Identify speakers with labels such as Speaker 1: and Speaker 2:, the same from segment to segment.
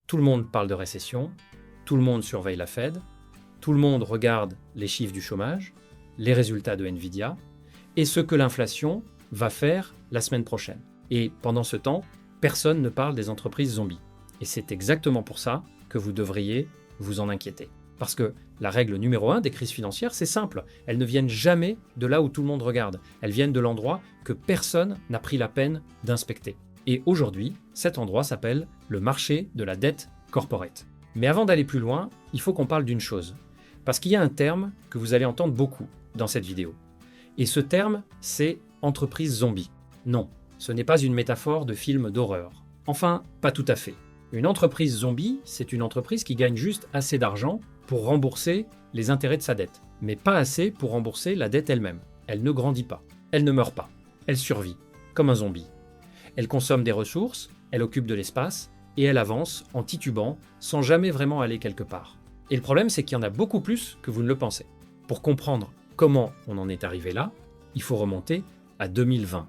Speaker 1: Tout le monde parle de récession, tout le monde surveille la Fed, tout le monde regarde les chiffres du chômage, les résultats de Nvidia et ce que l'inflation va faire la semaine prochaine. Et pendant ce temps, personne ne parle des entreprises zombies. Et c'est exactement pour ça que vous devriez vous en inquiéter. Parce que la règle numéro 1 des crises financières, c'est simple. Elles ne viennent jamais de là où tout le monde regarde. Elles viennent de l'endroit que personne n'a pris la peine d'inspecter. Et aujourd'hui, cet endroit s'appelle le marché de la dette corporate. Mais avant d'aller plus loin, il faut qu'on parle d'une chose. Parce qu'il y a un terme que vous allez entendre beaucoup dans cette vidéo. Et ce terme, c'est entreprise zombie. Non, ce n'est pas une métaphore de film d'horreur. Enfin, pas tout à fait. Une entreprise zombie, c'est une entreprise qui gagne juste assez d'argent pour rembourser les intérêts de sa dette, mais pas assez pour rembourser la dette elle-même. Elle ne grandit pas, elle ne meurt pas, elle survit, comme un zombie. Elle consomme des ressources, elle occupe de l'espace, et elle avance en titubant, sans jamais vraiment aller quelque part. Et le problème, c'est qu'il y en a beaucoup plus que vous ne le pensez. Pour comprendre comment on en est arrivé là, il faut remonter à 2020.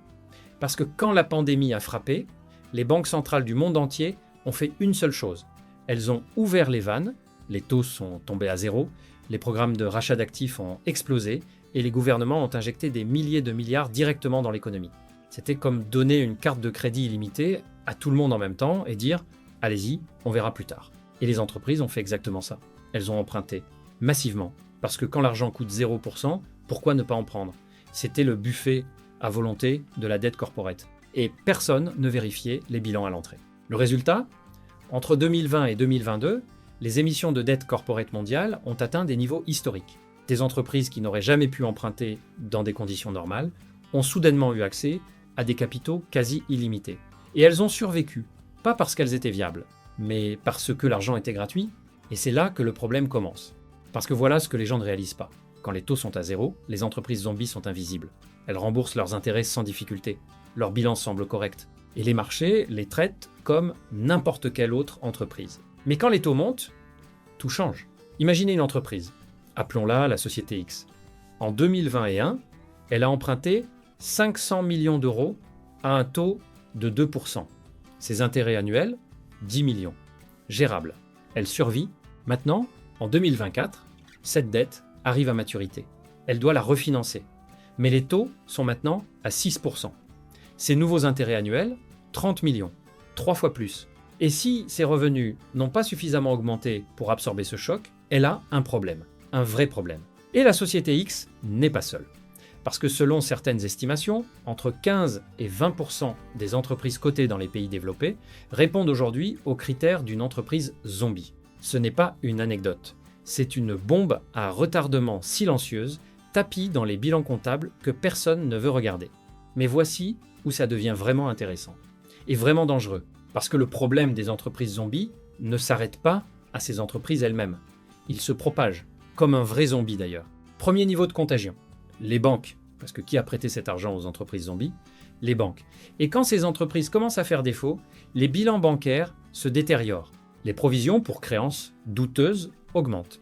Speaker 1: Parce que quand la pandémie a frappé, les banques centrales du monde entier ont fait une seule chose. Elles ont ouvert les vannes, les taux sont tombés à zéro, les programmes de rachat d'actifs ont explosé et les gouvernements ont injecté des milliers de milliards directement dans l'économie. C'était comme donner une carte de crédit illimitée à tout le monde en même temps et dire « allez-y, on verra plus tard ». Et les entreprises ont fait exactement ça. Elles ont emprunté massivement parce que quand l'argent coûte 0%, pourquoi ne pas en prendre ? C'était le buffet à volonté de la dette corporate. Et personne ne vérifiait les bilans à l'entrée. Le résultat ? Entre 2020 et 2022, les émissions de dette corporate mondiale ont atteint des niveaux historiques. Des entreprises qui n'auraient jamais pu emprunter dans des conditions normales ont soudainement eu accès à des capitaux quasi illimités. Et elles ont survécu, pas parce qu'elles étaient viables, mais parce que l'argent était gratuit. Et c'est là que le problème commence. Parce que voilà ce que les gens ne réalisent pas. Quand les taux sont à zéro, les entreprises zombies sont invisibles. Elles remboursent leurs intérêts sans difficulté. Leur bilan semble correct. Et les marchés les traitent comme n'importe quelle autre entreprise. Mais quand les taux montent, tout change. Imaginez une entreprise. Appelons-la la société X. En 2021, elle a emprunté 500 millions d'euros à un taux de 2%. Ses intérêts annuels, 10 millions. Gérable. Elle survit. Maintenant, en 2024, cette dette arrive à maturité. Elle doit la refinancer. Mais les taux sont maintenant à 6%. Ses nouveaux intérêts annuels, 30 millions. 3 fois plus. Et si ses revenus n'ont pas suffisamment augmenté pour absorber ce choc, elle a un problème. Un vrai problème. Et la société X n'est pas seule. Parce que selon certaines estimations, entre 15 et 20% des entreprises cotées dans les pays développés répondent aujourd'hui aux critères d'une entreprise zombie. Ce n'est pas une anecdote. C'est une bombe à retardement silencieuse tapie dans les bilans comptables que personne ne veut regarder. Mais voici où ça devient vraiment intéressant. Et vraiment dangereux. Parce que le problème des entreprises zombies ne s'arrête pas à ces entreprises elles-mêmes. Il se propage, comme un vrai zombie d'ailleurs. Premier niveau de contagion. Les banques, parce que qui a prêté cet argent aux entreprises zombies ? Les banques. Et quand ces entreprises commencent à faire défaut, les bilans bancaires se détériorent. Les provisions pour créances douteuses augmentent.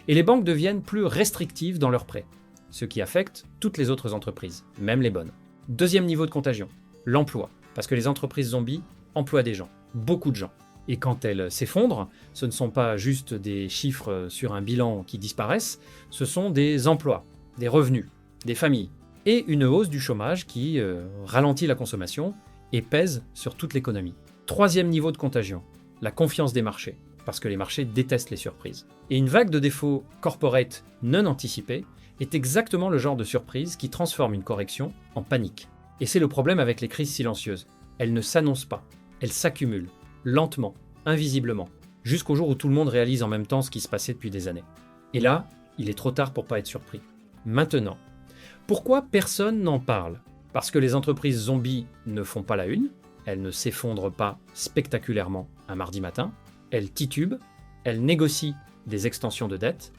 Speaker 1: Et les banques deviennent plus restrictives dans leurs prêts, ce qui affecte toutes les autres entreprises, même les bonnes. Deuxième niveau de contagion, l'emploi, parce que les entreprises zombies emploient des gens, beaucoup de gens. Et quand elles s'effondrent, ce ne sont pas juste des chiffres sur un bilan qui disparaissent, ce sont des emplois, des revenus, des familles, et une hausse du chômage qui ralentit la consommation et pèse sur toute l'économie. Troisième niveau de contagion, la confiance des marchés, parce que les marchés détestent les surprises. Et une vague de défauts corporate non anticipés est exactement le genre de surprise qui transforme une correction en panique. Et c'est le problème avec les crises silencieuses. Elles ne s'annoncent pas, elles s'accumulent, lentement, invisiblement, jusqu'au jour où tout le monde réalise en même temps ce qui se passait depuis des années. Et là, il est trop tard pour pas être surpris. Maintenant, pourquoi personne n'en parle ? Parce que les entreprises zombies ne font pas la une, elles ne s'effondrent pas spectaculairement un mardi matin, elles titubent, elles négocient des extensions de dette,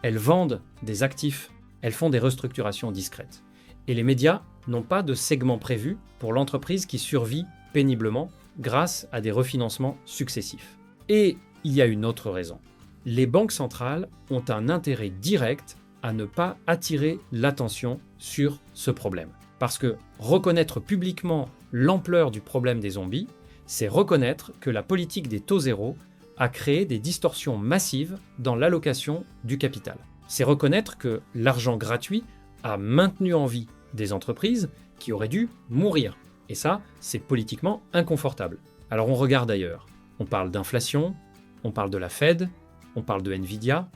Speaker 1: elles vendent des actifs, elles font des restructurations discrètes. Et les médias n'ont pas de segment prévu pour l'entreprise qui survit péniblement grâce à des refinancements successifs. Et il y a une autre raison. Les banques centrales ont un intérêt direct à ne pas attirer l'attention sur ce problème. Parce que reconnaître publiquement l'ampleur du problème des zombies, c'est reconnaître que la politique des taux zéro à créer des distorsions massives dans l'allocation du capital. C'est reconnaître que l'argent gratuit a maintenu en vie des entreprises qui auraient dû mourir. Et ça, c'est politiquement inconfortable. Alors on regarde ailleurs. On parle d'inflation, on parle de la Fed, on parle de Nvidia,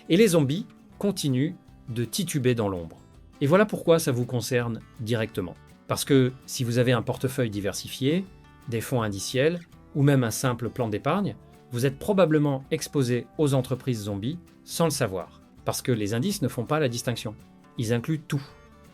Speaker 1: et les zombies continuent de tituber dans l'ombre. Et voilà pourquoi ça vous concerne directement. Parce que si vous avez un portefeuille diversifié, des fonds indiciels, ou même un simple plan d'épargne, vous êtes probablement exposé aux entreprises zombies sans le savoir. Parce que les indices ne font pas la distinction. Ils incluent tout,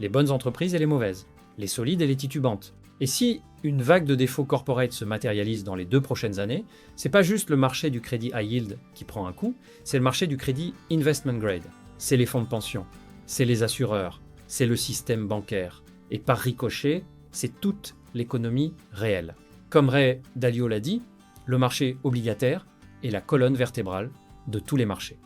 Speaker 1: les bonnes entreprises et les mauvaises, les solides et les titubantes. Et si une vague de défauts corporate se matérialise dans les 2 prochaines années, c'est pas juste le marché du crédit high yield qui prend un coup, c'est le marché du crédit investment grade. C'est les fonds de pension, c'est les assureurs, c'est le système bancaire. Et par ricochet, c'est toute l'économie réelle. Comme Ray Dalio l'a dit, le marché obligataire est la colonne vertébrale de tous les marchés.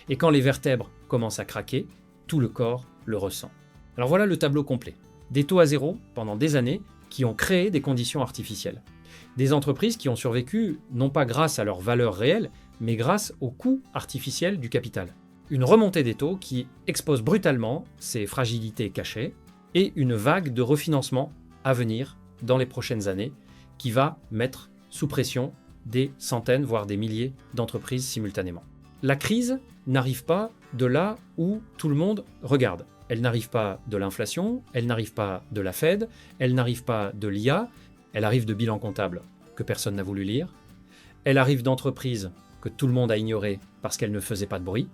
Speaker 1: Et quand les vertèbres commencent à craquer, tout le corps le ressent. Alors voilà le tableau complet. Des taux à zéro pendant des années qui ont créé des conditions artificielles. Des entreprises qui ont survécu non pas grâce à leur valeur réelle, mais grâce au coût artificiel du capital. Une remontée des taux qui expose brutalement ces fragilités cachées et une vague de refinancement à venir dans les prochaines années qui va mettre sous pression des centaines, voire des milliers d'entreprises simultanément. La crise n'arrive pas de là où tout le monde regarde. Elle n'arrive pas de l'inflation, elle n'arrive pas de la Fed, elle n'arrive pas de l'IA, elle arrive de bilans comptables que personne n'a voulu lire, elle arrive d'entreprises que tout le monde a ignorées parce qu'elles ne faisaient pas de bruit,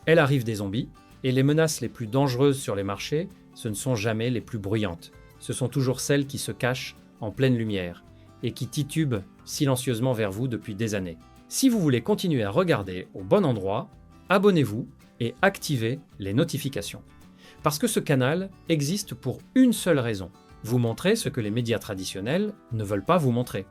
Speaker 1: elle arrive des zombies, et les menaces les plus dangereuses sur les marchés, ce ne sont jamais les plus bruyantes. Ce sont toujours celles qui se cachent en pleine lumière et qui titubent silencieusement vers vous depuis des années. Si vous voulez continuer à regarder au bon endroit, abonnez-vous et activez les notifications. Parce que ce canal existe pour une seule raison, vous montrer ce que les médias traditionnels ne veulent pas vous montrer.